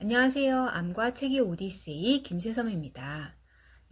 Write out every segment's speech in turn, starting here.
안녕하세요. 암과 책의 오디세이 김세섬입니다.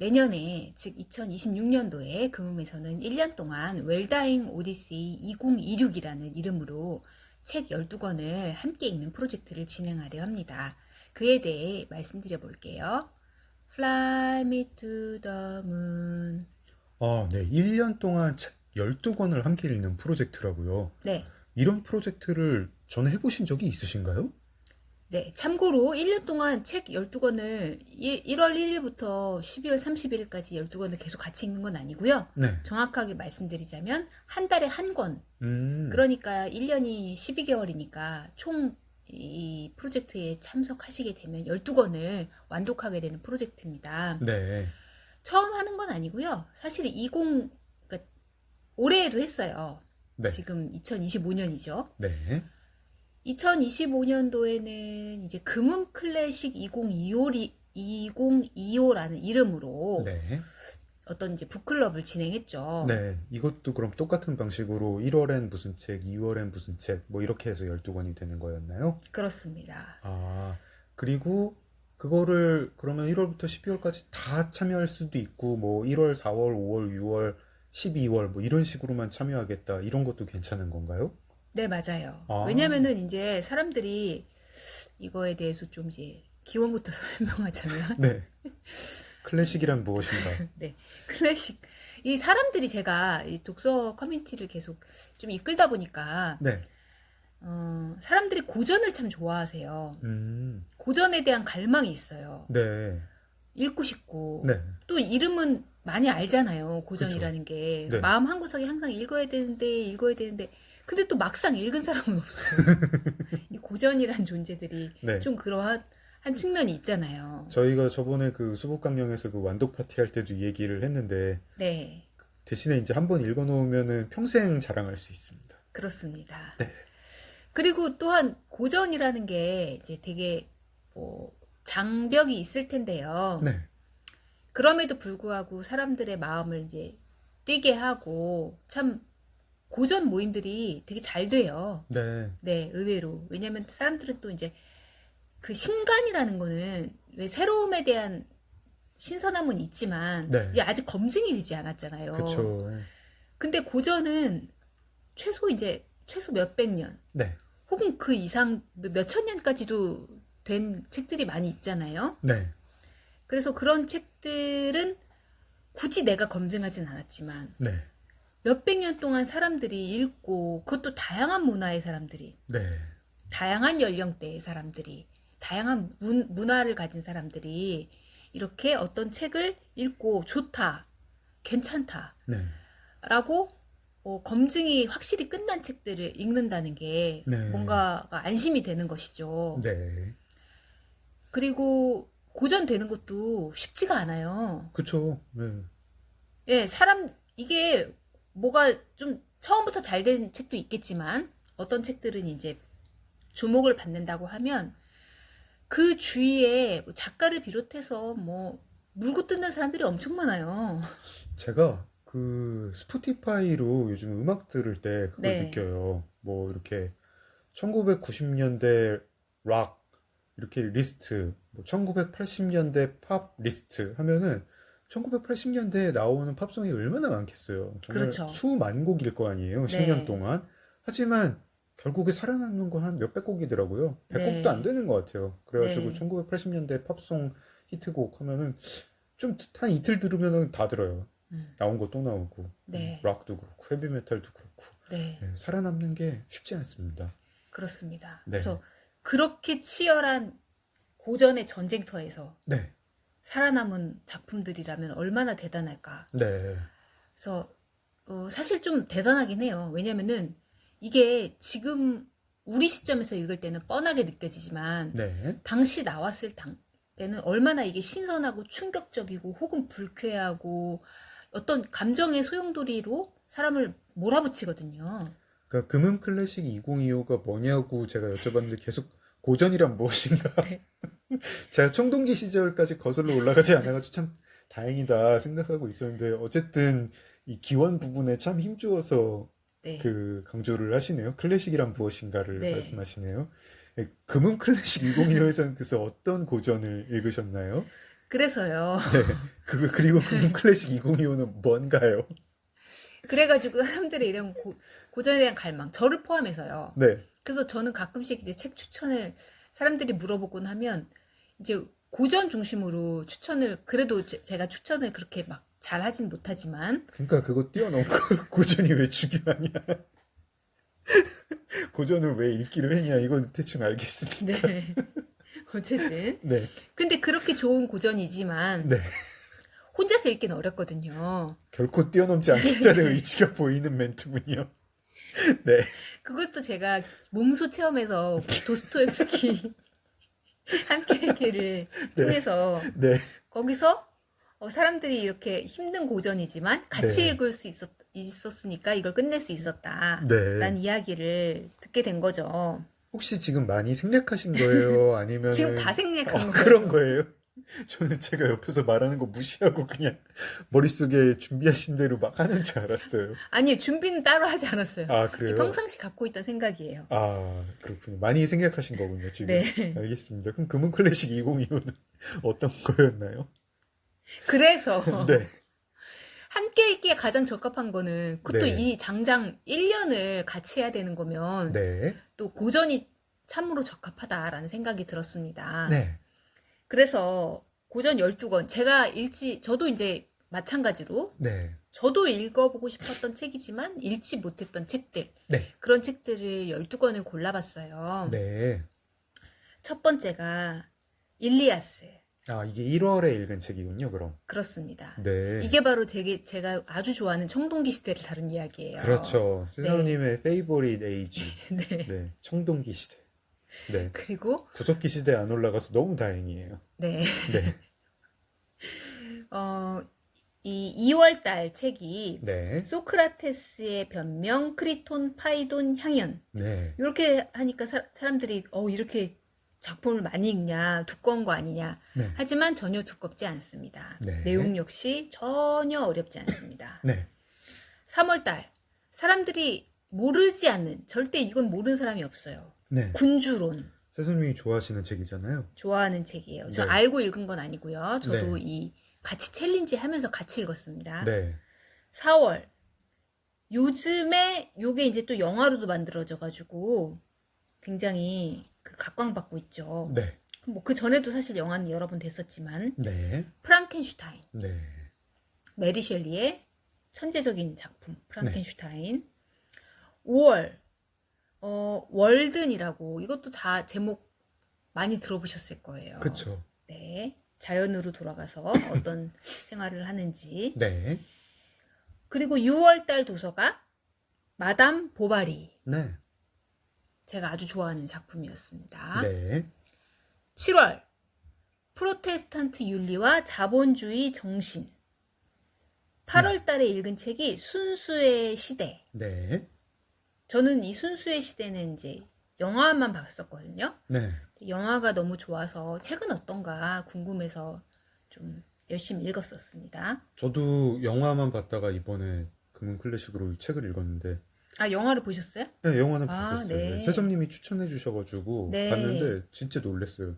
내년에, 즉 2026년도에 금음에서는 1년 동안 웰다잉 오디세이 2026이라는 이름으로 책 12권을 함께 읽는 프로젝트를 진행하려 합니다. 그에 대해 말씀드려 볼게요. Fly me to the moon. 네. 1년 동안 책 12권을 함께 읽는 프로젝트라고요. 네. 이런 프로젝트를 전에 해보신 적이 있으신가요? 네, 참고로 1년 동안 책 12권을 1월 1일부터 12월 31일까지 12권을 계속 같이 읽는 건 아니고요. 네. 정확하게 말씀드리자면 한 달에 한 권. 음, 그러니까 1년이 12개월이니까 총 이 프로젝트에 참석하시게 되면 12권을 완독하게 되는 프로젝트입니다. 네. 처음 하는 건 아니고요. 사실 그러니까 올해에도 했어요. 네. 지금 2025년이죠. 네. 2025년도에는 이제 금은 클래식 2025라는 이름으로 네. 어떤 이제 북클럽을 진행했죠. 네. 이것도 그럼 똑같은 방식으로 1월엔 무슨 책, 2월엔 무슨 책, 뭐 이렇게 해서 12권이 되는 거였나요? 그렇습니다. 그리고 그거를 그러면 1월부터 12월까지 다 참여할 수도 있고, 뭐 1월, 4월, 5월, 6월, 12월 뭐 이런 식으로만 참여하겠다. 이런 것도 괜찮은 건가요? 네, 맞아요. 아, 왜냐면은 이제 사람들이 이거에 대해서 좀 이제 기원부터 설명하자면, 네. 클래식이란 무엇인가? 네, 클래식. 이 사람들이 제가 이 독서 커뮤니티를 계속 좀 이끌다 보니까, 네. 사람들이 고전을 참 좋아하세요. 음, 고전에 대한 갈망이 있어요. 네. 읽고 싶고 네. 또 이름은 많이 알잖아요. 그쵸. 고전이라는 게 네. 마음 한구석에 항상 읽어야 되는데 근데 또 막상 읽은 사람은 없어요. 이 고전이란 존재들이 네. 좀 그러한 한 측면이 있잖아요. 저희가 저번에 그 수복 강령에서 그 완독 파티 할 때도 얘기를 했는데, 네, 대신에 이제 한번 읽어놓으면은 평생 자랑할 수 있습니다. 그렇습니다. 네. 그리고 또한 고전이라는 게 이제 되게 뭐 장벽이 있을 텐데요. 네. 그럼에도 불구하고 사람들의 마음을 이제 뛰게 하고 참 고전 모임들이 되게 잘 돼요. 네. 네, 의외로. 왜냐면 사람들은 또 이제 그 신간이라는 거는 왜 새로움에 대한 신선함은 있지만 네. 이제 아직 검증이 되지 않았잖아요. 그쵸. 근데 고전은 최소 몇백 년 네. 혹은 그 이상 몇천 년까지도 된 책들이 많이 있잖아요. 네. 그래서 그런 책들은 굳이 내가 검증하진 않았지만 네. 몇백 년 동안 사람들이 읽고 그것도 다양한 문화의 사람들이 네. 다양한 연령대의 사람들이 다양한 문화를 가진 사람들이 이렇게 어떤 책을 읽고 좋다, 괜찮다라고 네. 검증이 확실히 끝난 책들을 읽는다는 게 네. 뭔가가 안심이 되는 것이죠. 네. 그리고 고전되는 것도 쉽지가 않아요. 그쵸. 네. 예, 이게 뭐가 좀 처음부터 잘 된 책도 있겠지만 어떤 책들은 이제 주목을 받는다고 하면 그 주위에 뭐 작가를 비롯해서 뭐 물고 뜯는 사람들이 엄청 많아요. 제가 그 스포티파이로 요즘 음악 들을 때 그걸 네. 느껴요. 뭐 이렇게 1990년대 락 이렇게 리스트, 뭐 1980년대 팝 리스트 하면은 1980년대에 나오는 팝송이 얼마나 많겠어요. 정말 그렇죠. 수만 곡일 거 아니에요. 10년 네. 동안. 하지만 결국에 살아남는 건 한 몇백 곡이더라고요. 100곡도 안 네. 되는 것 같아요. 그래가지고 네. 1980년대 팝송 히트곡 하면은 좀 한 이틀 들으면은 다 들어요. 음. 나온 거 또 나오고, 네. 락도 그렇고, 헤비메탈도 그렇고. 네. 네, 살아남는 게 쉽지 않습니다. 그렇습니다. 네. 그래서 그렇게 치열한 고전의 전쟁터에서 네. 살아남은 작품들이라면 얼마나 대단할까. 네. 그래서 사실 좀 대단하긴 해요. 왜냐면은 이게 지금 우리 시점에서 읽을 때는 뻔하게 느껴지지만 네. 당시 나왔을 때는 얼마나 이게 신선하고 충격적이고 혹은 불쾌하고 어떤 감정의 소용돌이로 사람을 몰아붙이거든요. 그러니까 금은 클래식 2025가 뭐냐고 제가 여쭤봤는데 계속 고전이란 무엇인가? 네. 제가 청동기 시절까지 거슬러 올라가지 않아가지고 참 다행이다 생각하고 있었는데 어쨌든 이 기원 부분에 참 힘주어서 네. 그 강조를 하시네요. 클래식이란 무엇인가를 네. 말씀하시네요. 금은 클래식 2025에서는 그래서 어떤 고전을 읽으셨나요? 그래서요. 네. 그리고 금은 클래식 2025는 뭔가요? 그래가지고 사람들의 이런 고전에 대한 갈망, 저를 포함해서요. 네. 그래서 저는 가끔씩 이제 책 추천을 사람들이 물어보곤 하면 이제 고전 중심으로 추천을, 그래도 제가 추천을 그렇게 막 잘하진 못하지만, 그러니까 그거 뛰어넘고 고전이 왜 중요하냐? 고전을 왜 읽기로 했냐? 이건 대충 알겠으니까. 네. 어쨌든. 네. 근데 그렇게 좋은 고전이지만 네. 혼자서 읽기는 어렵거든요. 결코 뛰어넘지 않겠다는 의지가 보이는 멘트군요. 네. 그것도 제가 몸소 체험해서 도스토옙스키 함께 읽기를 네. 통해서 네. 거기서 사람들이 이렇게 힘든 고전이지만 같이 네. 읽을 수 있었으니까 이걸 끝낼 수 있었다. 네. 라는 이야기를 듣게 된 거죠. 혹시 지금 많이 생략하신 거예요? 아니면 지금 다 생략한 거예요. 그런 거예요? 저는 제가 옆에서 말하는 거 무시하고 그냥 머릿속에 준비하신 대로 막 하는 줄 알았어요. 아니요, 준비는 따로 하지 않았어요. 아, 그래요? 평상시 갖고 있던 생각이에요. 아, 그렇군요. 많이 생략하신 거군요, 지금. 네. 알겠습니다. 그럼 금은 클래식 2025는 어떤 거였나요? 그래서 네. 함께 읽기에 가장 적합한 거는 그것도 네. 이 장장 1년을 같이 해야 되는 거면 네. 또 고전이 참으로 적합하다라는 생각이 들었습니다. 네. 그래서 고전 12권 저도 이제 마찬가지로 네. 저도 읽어보고 싶었던 책이지만 읽지 못했던 책들, 네. 그런 책들을 12권을 골라봤어요. 네. 첫 번째가 일리아스. 아, 이게 1월에 읽은 책이군요, 그럼. 그렇습니다. 네. 이게 바로 되게 제가 아주 좋아하는 청동기 시대를 다룬 이야기예요. 그렇죠. 네. 세상님의 페이보릿 에이지. 네. 네. 청동기 시대. 네. 그리고 구석기 시대에 안 올라가서 너무 다행이에요. 네. 네. 이 2월 달 책이 네. 소크라테스의 변명, 크리톤, 파이돈, 향연. 네. 이렇게 하니까 사람들이 이렇게 작품을 많이 읽냐, 두꺼운 거 아니냐. 네. 하지만 전혀 두껍지 않습니다. 네. 내용 역시 전혀 어렵지 않습니다. 네. 3월 달 사람들이 모르지 않는, 절대 이건 모르는 사람이 없어요. 네. 군주론. 세선님이 좋아하시는 책이잖아요. 좋아하는 책이에요. 저 네. 알고 읽은 건 아니고요. 저도 네. 같이 챌린지 하면서 같이 읽었습니다. 네. 4월. 요즘에 요게 이제 또 영화로도 만들어져 가지고 굉장히 각광받고 있죠. 네. 뭐 그 전에도 사실 영화는 여러 번 됐었지만 네. 프랑켄슈타인. 네. 메리 셸리의 천재적인 작품 프랑켄슈타인. 5월 월든이라고, 이것도 다 제목 많이 들어보셨을 거예요. 그쵸. 네. 자연으로 돌아가서 어떤 생활을 하는지. 네. 그리고 6월 달 도서가 마담 보바리. 네. 제가 아주 좋아하는 작품이었습니다. 네. 7월 프로테스탄트 윤리와 자본주의 정신. 8월 달에 읽은 책이 순수의 시대. 네. 저는 이 순수의 시대는 이제 영화만 봤었거든요. 네. 영화가 너무 좋아서 책은 어떤가 궁금해서 좀 열심히 읽었었습니다. 저도 영화만 봤다가 이번에 금은 클래식으로 책을 읽었는데, 아, 영화를 보셨어요? 네, 영화는 아, 봤었어요. 네. 세점님이 추천해 주셔가지고 네. 봤는데 진짜 놀랐어요.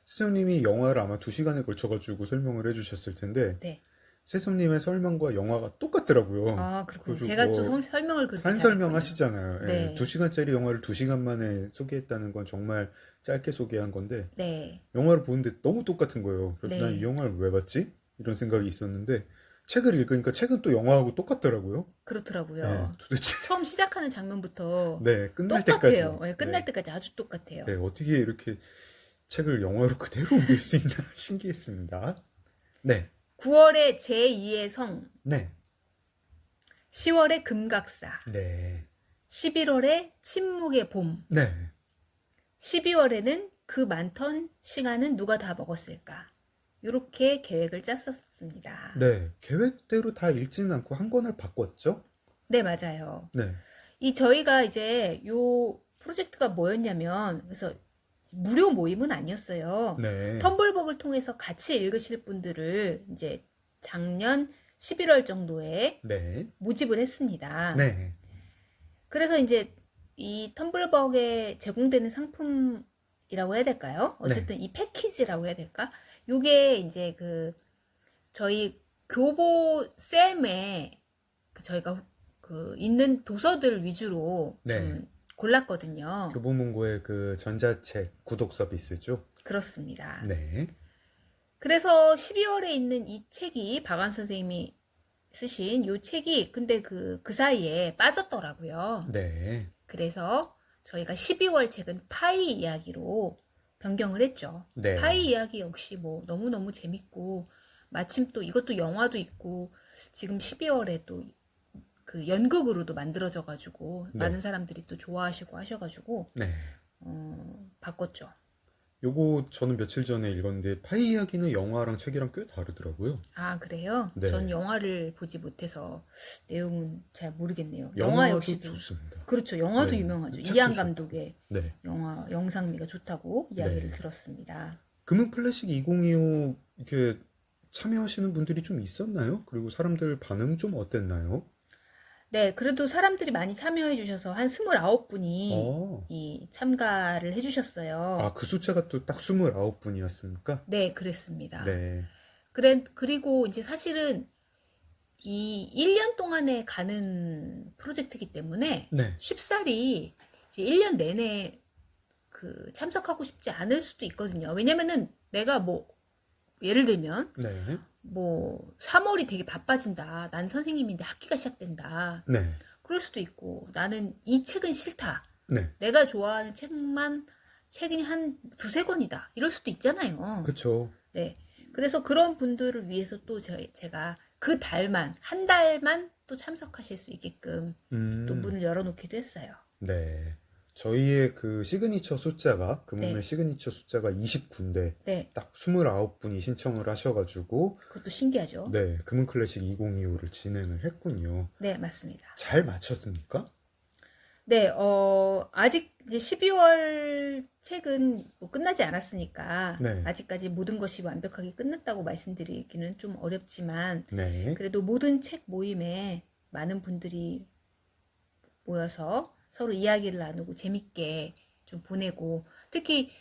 세점님이 영화를 아마 2시간에 걸쳐가지고 설명을 해주셨을 텐데, 네. 세점님의 설명과 영화가 똑같더라고요. 아, 그렇군요. 그래가지고 제가 또 설명을 그렇게 한 잘했거든요. 설명 하시잖아요. 네. 예, 2시간짜리 영화를 2시간 만에 소개했다는 건 정말 짧게 소개한 건데, 네. 영화를 보는데 너무 똑같은 거예요. 그래서 네. 난 이 영화를 왜 봤지? 이런 생각이 있었는데, 책을 읽으니까 책은 또 영화하고 똑같더라고요. 그렇더라고요. 네, 도대체 처음 시작하는 장면부터 네, 끝날 똑같아요. 때까지. 네, 끝날 네. 때까지 아주 똑같아요. 네, 어떻게 이렇게 책을 영화로 그대로 옮길 수 있나 신기했습니다. 네. 9월에 제2의 성, 네. 10월에 금각사, 네. 11월에 침묵의 봄, 네. 12월에는 그 많던 시간은 누가 다 먹었을까? 이렇게 계획을 짰었습니다. 네. 계획대로 다 읽지는 않고 한 권을 바꿨죠? 네, 맞아요. 네. 저희가 이제 요 프로젝트가 뭐였냐면, 그래서 무료 모임은 아니었어요. 네. 텀블벅을 통해서 같이 읽으실 분들을 이제 작년 11월 정도에 네. 모집을 했습니다. 네. 그래서 이제 이 텀블벅에 제공되는 상품 이라고 해야 될까요? 네. 어쨌든 이 패키지라고 해야 될까? 요게 이제 저희 교보 쌤에 저희가 있는 도서들 위주로 네. 좀 골랐거든요. 교보문고의 그 전자책 구독 서비스죠? 그렇습니다. 네. 그래서 12월에 있는 이 책이 박완 선생님이 쓰신 요 책이 근데 그 사이에 빠졌더라고요. 네. 그래서 저희가 12월 책은 파이 이야기로 변경을 했죠. 네. 파이 이야기 역시 뭐 너무너무 재밌고 마침 또 이것도 영화도 있고 지금 12월에 또 그 연극으로도 만들어져 가지고 네. 많은 사람들이 또 좋아하시고 하셔가지고 네. 바꿨죠. 요거 저는 며칠 전에 읽었는데 파이 이야기는 영화랑 책이랑 꽤 다르더라고요. 아, 그래요? 네. 전 영화를 보지 못해서 내용은 잘 모르겠네요. 영화 영화도 역시도 좋습니다. 그렇죠. 영화도 네. 유명하죠. 책도 이안 좋고. 감독의 네. 영화 영상미가 좋다고 이야기를 네. 들었습니다. 금은 클래식 2025 이렇게 참여하시는 분들이 좀 있었나요? 그리고 사람들 반응 좀 어땠나요? 네, 그래도 사람들이 많이 참여해 주셔서 한 29분이 어. 이 참가를 해 주셨어요. 아, 그 숫자가 또 딱 29분이었습니까? 네, 그랬습니다. 네. 그리고 이제 사실은 이 1년 동안에 가는 프로젝트이기 때문에 네. 쉽사리 이제 1년 내내 참석하고 싶지 않을 수도 있거든요. 왜냐면은 내가 뭐 예를 들면 네. 뭐 3월이 되게 바빠진다. 난 선생님인데 학기가 시작된다. 네. 그럴 수도 있고 나는 이 책은 싫다. 네. 내가 좋아하는 책이 한 두세 권이다. 이럴 수도 있잖아요. 그쵸. 네. 그래서 그런 분들을 위해서 또 제가 그 달만, 한 달만 또 참석하실 수 있게끔 또 문을 열어놓기도 했어요. 네. 저희의 그 시그니처 숫자가, 금음의 네. 시그니처 숫자가 29인데, 네. 딱 29분이 신청을 하셔가지고, 그것도 신기하죠? 네, 금은 클래식 2025를 진행을 했군요. 네, 맞습니다. 잘 맞췄습니까? 네, 아직 이제 12월 책은 뭐 끝나지 않았으니까 네. 아직까지 모든 것이 완벽하게 끝났다고 말씀드리기는 좀 어렵지만 네. 그래도 모든 책 모임에 많은 분들이 모여서 서로 이야기를 나누고 재밌게 좀 보내고 특히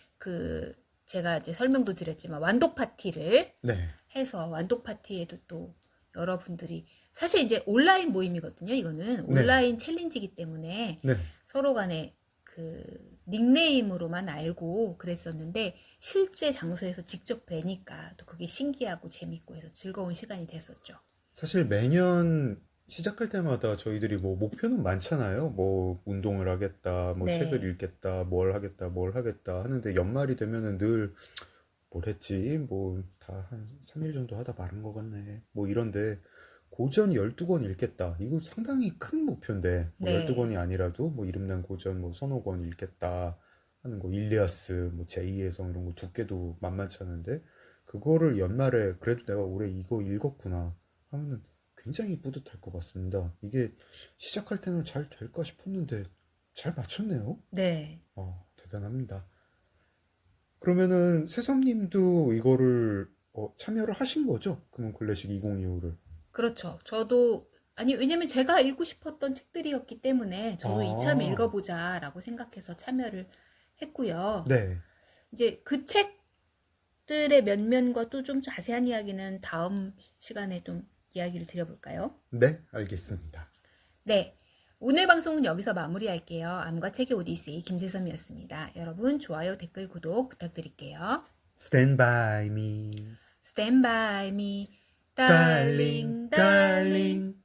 제가 이제 설명도 드렸지만 완독 파티를 네. 해서 완독 파티에도 또 여러분들이 사실 이제 온라인 모임이거든요. 이거는 네. 온라인 챌린지이기 때문에 네. 서로 간에 닉네임으로만 알고 그랬었는데 실제 장소에서 직접 뵈니까 또 그게 신기하고 재밌고 해서 즐거운 시간이 됐었죠. 사실 매년 시작할 때마다 저희들이 뭐 목표는 많잖아요. 뭐 운동을 하겠다, 뭐 네. 책을 읽겠다, 뭘 하겠다 하는데 연말이 되면은 늘 뭘 했지? 뭐 다 한 3일 정도 하다 마른 것 같네. 뭐 이런데 고전 12권 읽겠다. 이거 상당히 큰 목표인데 뭐 네. 12권이 아니라도 뭐 이름난 고전 뭐 서너 권 읽겠다 하는 거 일리아스, 뭐 제2의 성 이런 거 두께도 만만치 않은데 그거를 연말에 그래도 내가 올해 이거 읽었구나 하면 굉장히 뿌듯할 것 같습니다. 이게 시작할 때는 잘 될까 싶었는데 잘 맞췄네요. 네. 대단합니다. 그러면은 새섬님도 이거를 참여를 하신 거죠? 금은 클래식 2025를. 그렇죠. 저도 왜냐면 제가 읽고 싶었던 책들이었기 때문에 저도 이참에 읽어보자라고 생각해서 참여를 했고요. 네. 이제 그 책들의 면면과 또 좀 자세한 이야기는 다음 시간에 좀 이야기를 드려볼까요? 네, 알겠습니다. 네. 오늘 방송은 여기서 마무리할게요. 암과 책의 오디세이 김세섬이었습니다. 여러분 좋아요, 댓글, 구독 부탁드릴게요. Stand by me, Stand by me, darling, darling, darling.